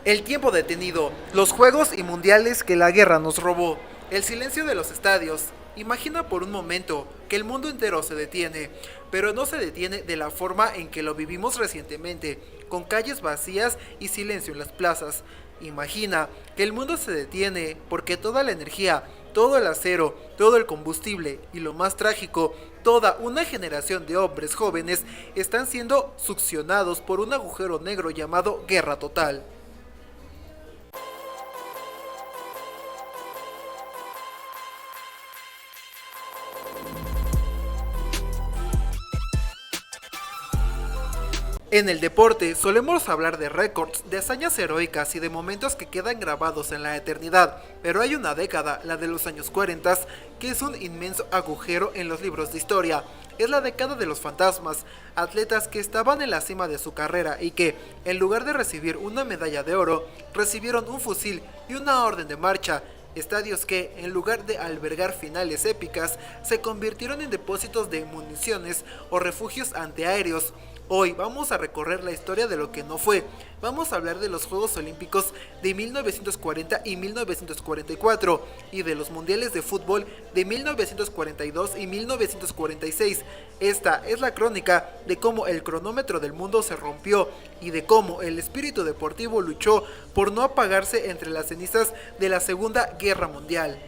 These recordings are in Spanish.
El tiempo detenido, los juegos y mundiales que la guerra nos robó, el silencio de los estadios. Imagina por un momento que el mundo entero se detiene, pero no se detiene de la forma en que lo vivimos recientemente, con calles vacías y silencio en las plazas. Imagina que el mundo se detiene porque toda la energía, todo el acero, todo el combustible y lo más trágico, toda una generación de hombres jóvenes están siendo succionados por un agujero negro llamado guerra total. En el deporte solemos hablar de récords, de hazañas heroicas y de momentos que quedan grabados en la eternidad, pero hay una década, la de los años 40, que es un inmenso agujero en los libros de historia. Es la década de los fantasmas, atletas que estaban en la cima de su carrera y que, en lugar de recibir una medalla de oro, recibieron un fusil y una orden de marcha. Estadios que, en lugar de albergar finales épicas, se convirtieron en depósitos de municiones o refugios antiaéreos. Hoy vamos a recorrer la historia de lo que no fue. Vamos a hablar de los Juegos Olímpicos de 1940 y 1944 y de los Mundiales de Fútbol de 1942 y 1946. Esta es la crónica de cómo el cronómetro del mundo se rompió y de cómo el espíritu deportivo luchó por no apagarse entre las cenizas de la Segunda Guerra Mundial.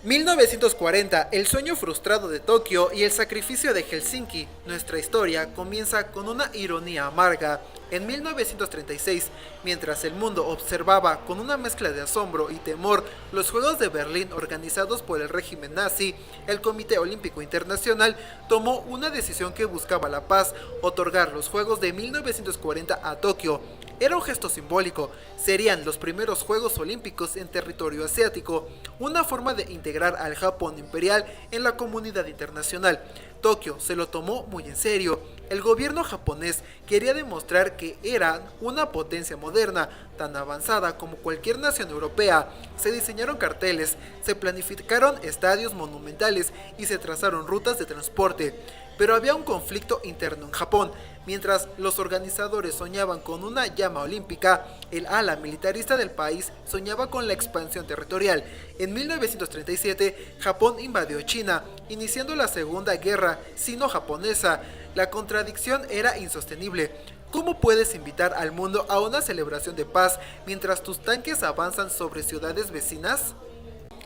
1940, el sueño frustrado de Tokio y el sacrificio de Helsinki. Nuestra historia comienza con una ironía amarga. En 1936, mientras el mundo observaba con una mezcla de asombro y temor los Juegos de Berlín organizados por el régimen nazi, el Comité Olímpico Internacional tomó una decisión que buscaba la paz: otorgar los Juegos de 1940 a Tokio. Era un gesto simbólico, serían los primeros Juegos Olímpicos en territorio asiático, una forma de integrar al Japón imperial en la comunidad internacional. Tokio se lo tomó muy en serio. El gobierno japonés quería demostrar que eran una potencia moderna, tan avanzada como cualquier nación europea. Se diseñaron carteles, se planificaron estadios monumentales y se trazaron rutas de transporte. Pero había un conflicto interno en Japón. Mientras los organizadores soñaban con una llama olímpica, el ala militarista del país soñaba con la expansión territorial. En 1937, Japón invadió China, iniciando la Segunda Guerra Sino-Japonesa. La contradicción era insostenible. ¿Cómo puedes invitar al mundo a una celebración de paz mientras tus tanques avanzan sobre ciudades vecinas?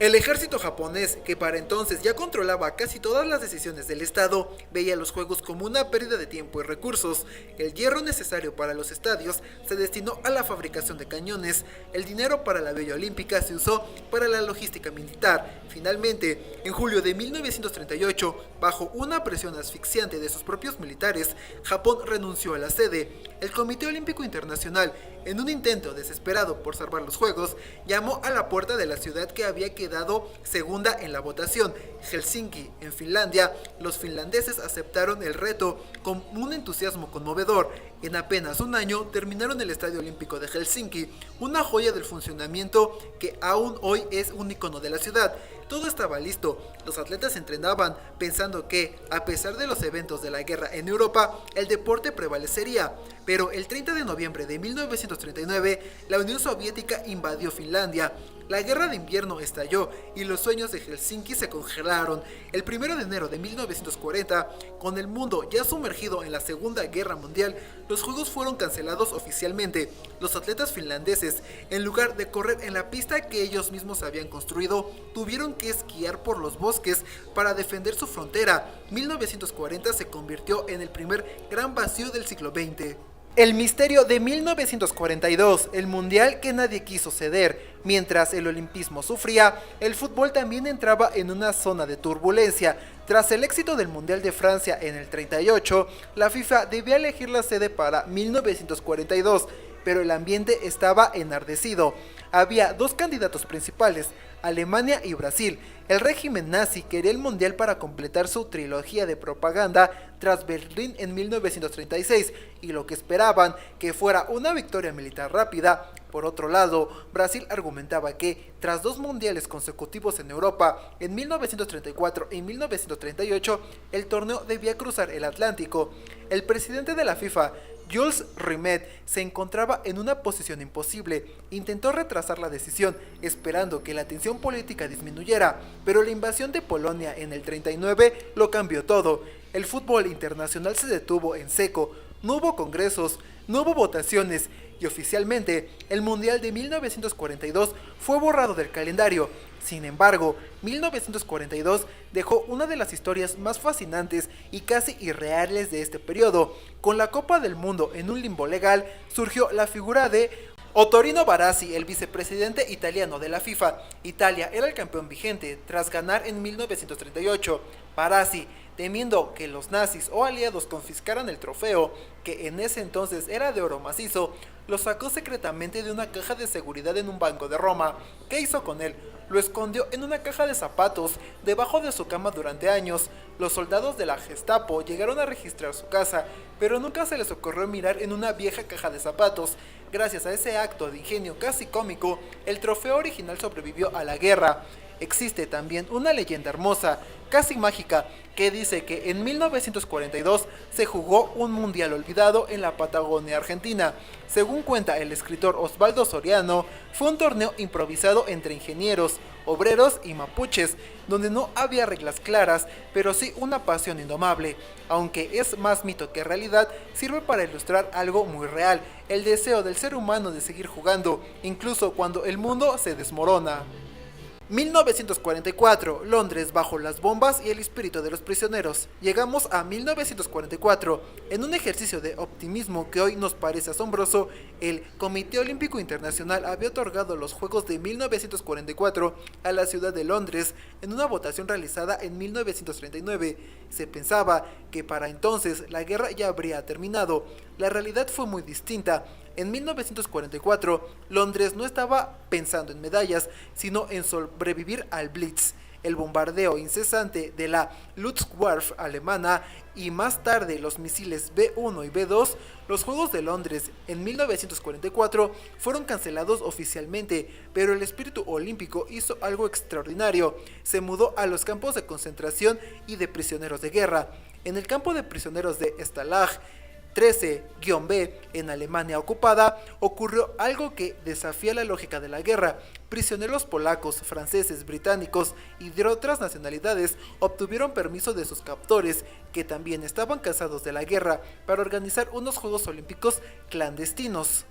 El ejército japonés, que para entonces ya controlaba casi todas las decisiones del estado, veía los juegos como una pérdida de tiempo y recursos. El hierro necesario para los estadios se destinó a la fabricación de cañones. El dinero para la Villa Olímpica se usó para la logística militar. Finalmente, en julio de 1938, bajo una presión asfixiante de sus propios militares, Japón renunció a la sede. El Comité Olímpico Internacional, en un intento desesperado por salvar los Juegos, llamó a la puerta de la ciudad que había quedado segunda en la votación, Helsinki, en Finlandia. Los finlandeses aceptaron el reto con un entusiasmo conmovedor. En apenas un año terminaron el Estadio Olímpico de Helsinki, una joya del funcionamiento que aún hoy es un icono de la ciudad. Todo estaba listo, los atletas entrenaban pensando que, a pesar de los eventos de la guerra en Europa, el deporte prevalecería. Pero el 30 de noviembre de 1939, la Unión Soviética invadió Finlandia. La guerra de invierno estalló y los sueños de Helsinki se congelaron. El 1 de enero de 1940, con el mundo ya sumergido en la Segunda Guerra Mundial, los Juegos fueron cancelados oficialmente. Los atletas finlandeses, en lugar de correr en la pista que ellos mismos habían construido, tuvieron que esquiar por los bosques para defender su frontera. 1940 se convirtió en el primer gran vacío del siglo XX. El misterio de 1942, el mundial que nadie quiso ceder. Mientras el olimpismo sufría, el fútbol también entraba en una zona de turbulencia. Tras el éxito del Mundial de Francia en el 38, la FIFA debía elegir la sede para 1942, pero el ambiente estaba enardecido. Había dos candidatos principales, Alemania y Brasil. El régimen nazi quería el mundial para completar su trilogía de propaganda tras Berlín en 1936 y lo que esperaban que fuera una victoria militar rápida. Por otro lado, Brasil argumentaba que, tras dos mundiales consecutivos en Europa, en 1934 y 1938, el torneo debía cruzar el Atlántico. El presidente de la FIFA, Jules Rimet se encontraba en una posición imposible. Intentó retrasar la decisión, esperando que la tensión política disminuyera, pero la invasión de Polonia en el 39 lo cambió todo. El fútbol internacional se detuvo en seco, no hubo congresos, no hubo votaciones, y oficialmente el Mundial de 1942 fue borrado del calendario. Sin embargo, 1942 dejó una de las historias más fascinantes y casi irreales de este periodo. Con la Copa del Mundo en un limbo legal, surgió la figura de Ottorino Barassi, el vicepresidente italiano de la FIFA. Italia era el campeón vigente tras ganar en 1938. Barassi, temiendo que los nazis o aliados confiscaran el trofeo, que en ese entonces era de oro macizo, lo sacó secretamente de una caja de seguridad en un banco de Roma. ¿Qué hizo con él? Lo escondió en una caja de zapatos debajo de su cama durante años. Los soldados de la Gestapo llegaron a registrar su casa, pero nunca se les ocurrió mirar en una vieja caja de zapatos. Gracias a ese acto de ingenio casi cómico, el trofeo original sobrevivió a la guerra. Existe también una leyenda hermosa, casi mágica, que dice que en 1942 se jugó un mundial olvidado en la Patagonia Argentina. Según cuenta el escritor Osvaldo Soriano, fue un torneo improvisado entre ingenieros, obreros y mapuches, donde no había reglas claras, pero sí una pasión indomable. Aunque es más mito que realidad, sirve para ilustrar algo muy real, el deseo del ser humano de seguir jugando, incluso cuando el mundo se desmorona. 1944, Londres bajo las bombas y el espíritu de los prisioneros. Llegamos a 1944. En un ejercicio de optimismo que hoy nos parece asombroso, el Comité Olímpico Internacional había otorgado los Juegos de 1944 a la ciudad de Londres en una votación realizada en 1939. Se pensaba que para entonces la guerra ya habría terminado. La realidad fue muy distinta. En 1944, Londres no estaba pensando en medallas, sino en sobrevivir al Blitz, el bombardeo incesante de la Luftwaffe alemana y más tarde los misiles B-1 y B-2. Los Juegos de Londres en 1944 fueron cancelados oficialmente, pero el espíritu olímpico hizo algo extraordinario. Se mudó a los campos de concentración y de prisioneros de guerra. En el campo de prisioneros de Stalag 13-B en Alemania ocupada, ocurrió algo que desafía la lógica de la guerra. Prisioneros polacos, franceses, británicos y de otras nacionalidades obtuvieron permiso de sus captores, que también estaban cansados de la guerra, para organizar unos Juegos Olímpicos clandestinos.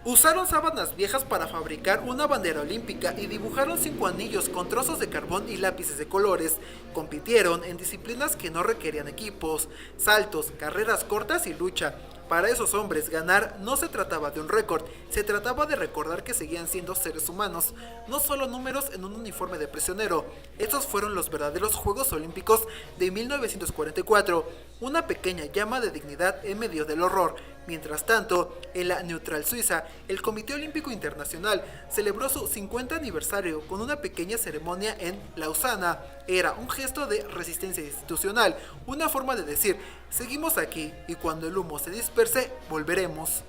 Usaron sábanas viejas para fabricar una bandera olímpica y dibujaron 5 anillos con trozos de carbón y lápices de colores. Compitieron en disciplinas que no requerían equipos, saltos, carreras cortas y lucha. Para esos hombres ganar no se trataba de un récord, se trataba de recordar que seguían siendo seres humanos, no solo números en un uniforme de prisionero. Estos fueron los verdaderos Juegos Olímpicos de 1944, una pequeña llama de dignidad en medio del horror. Mientras tanto, en la neutral Suiza, el Comité Olímpico Internacional celebró su 50 aniversario con una pequeña ceremonia en Lausana. Era un gesto de resistencia institucional, una forma de decir, seguimos aquí y cuando el humo se disperse, volveremos.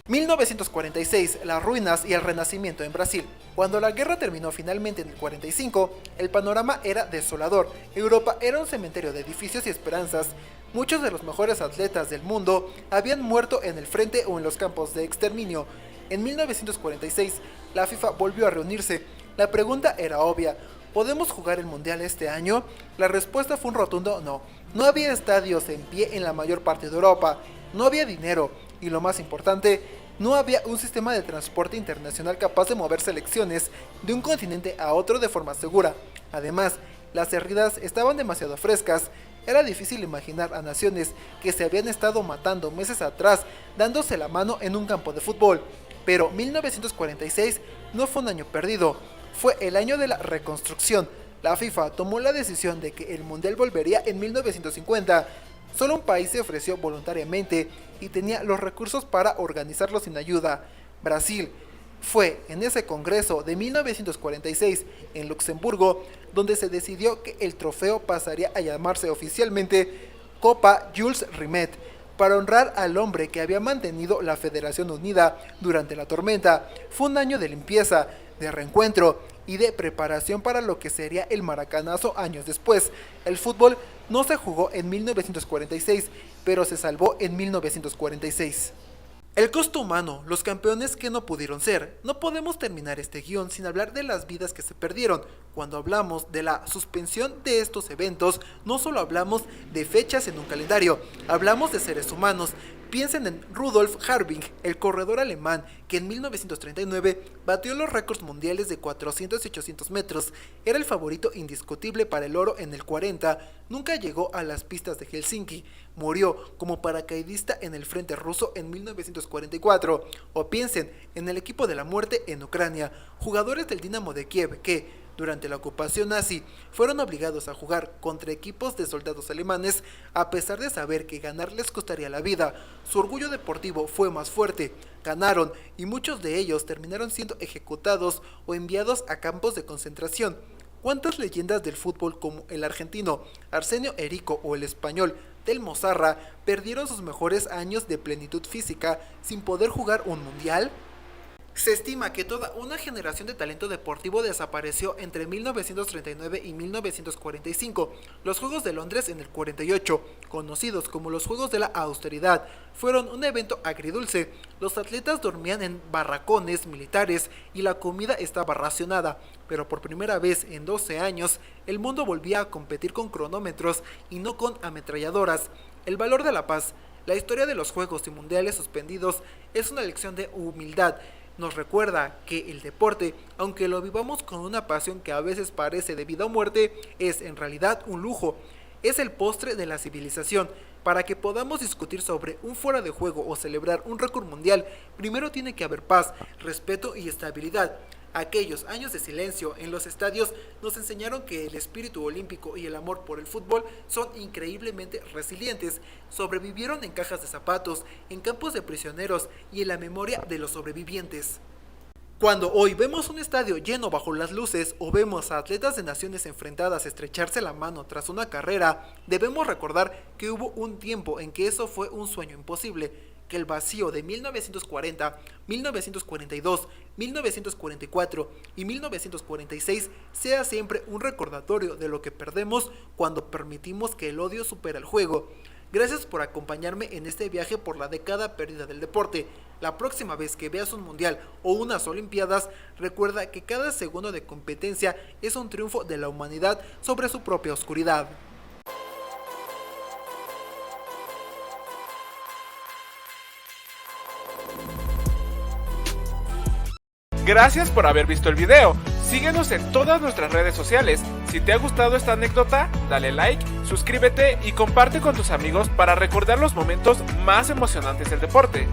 1946, las ruinas y el renacimiento en Brasil. Cuando la guerra terminó finalmente en el 45, el panorama era desolador. Europa era un cementerio de edificios y esperanzas. Muchos de los mejores atletas del mundo habían muerto en el frente o en los campos de exterminio. En 1946, la FIFA volvió a reunirse. La pregunta era obvia: ¿podemos jugar el Mundial este año? La respuesta fue un rotundo no. No había estadios en pie en la mayor parte de Europa, no había dinero y, lo más importante, no había un sistema de transporte internacional capaz de mover selecciones de un continente a otro de forma segura. Además, las heridas estaban demasiado frescas. Era difícil imaginar a naciones que se habían estado matando meses atrás dándose la mano en un campo de fútbol. Pero 1946 no fue un año perdido, fue el año de la reconstrucción. La FIFA tomó la decisión de que el Mundial volvería en 1950. Solo un país se ofreció voluntariamente y tenía los recursos para organizarlo sin ayuda: Brasil. Fue en ese congreso de 1946 en Luxemburgo donde se decidió que el trofeo pasaría a llamarse oficialmente Copa Jules Rimet, para honrar al hombre que había mantenido la Federación unida durante la tormenta. Fue un año de limpieza, de reencuentro y de preparación para lo que sería el maracanazo años después. El fútbol no se jugó en 1946, pero se salvó en 1946. El costo humano, los campeones que no pudieron ser. No podemos terminar este guión sin hablar de las vidas que se perdieron. Cuando hablamos de la suspensión de estos eventos, no solo hablamos de fechas en un calendario, hablamos de seres humanos. Piensen en Rudolf Harbing, el corredor alemán que en 1939 batió los récords mundiales de 400 y 800 metros. Era el favorito indiscutible para el oro en el 40, nunca llegó a las pistas de Helsinki, murió como paracaidista en el frente ruso en 1944. O piensen en el equipo de la muerte en Ucrania, jugadores del Dinamo de Kiev que, durante la ocupación nazi, fueron obligados a jugar contra equipos de soldados alemanes a pesar de saber que ganar les costaría la vida. Su orgullo deportivo fue más fuerte, ganaron y muchos de ellos terminaron siendo ejecutados o enviados a campos de concentración. ¿Cuántas leyendas del fútbol como el argentino Arsenio Erico o el español Telmo Zarra perdieron sus mejores años de plenitud física sin poder jugar un mundial? Se estima que toda una generación de talento deportivo desapareció entre 1939 y 1945. Los Juegos de Londres en el 48, conocidos como los Juegos de la Austeridad, fueron un evento agridulce. Los atletas dormían en barracones militares y la comida estaba racionada, pero por primera vez en 12 años, el mundo volvía a competir con cronómetros y no con ametralladoras. El valor de la paz. La historia de los Juegos y Mundiales suspendidos es una lección de humildad. Nos recuerda que el deporte, aunque lo vivamos con una pasión que a veces parece de vida o muerte, es en realidad un lujo. Es el postre de la civilización. Para que podamos discutir sobre un fuera de juego o celebrar un récord mundial, primero tiene que haber paz, respeto y estabilidad. Aquellos años de silencio en los estadios nos enseñaron que el espíritu olímpico y el amor por el fútbol son increíblemente resilientes. Sobrevivieron en cajas de zapatos, en campos de prisioneros y en la memoria de los sobrevivientes. Cuando hoy vemos un estadio lleno bajo las luces o vemos a atletas de naciones enfrentadas estrecharse la mano tras una carrera, debemos recordar que hubo un tiempo en que eso fue un sueño imposible, que el vacío de 1940, 1942, 1944 y 1946 sea siempre un recordatorio de lo que perdemos cuando permitimos que el odio supere el juego. Gracias por acompañarme en este viaje por la década perdida del deporte. La próxima vez que veas un mundial o unas olimpiadas, recuerda que cada segundo de competencia es un triunfo de la humanidad sobre su propia oscuridad. Gracias por haber visto el video. Síguenos en todas nuestras redes sociales. Si te ha gustado esta anécdota, dale like, suscríbete y comparte con tus amigos para recordar los momentos más emocionantes del deporte.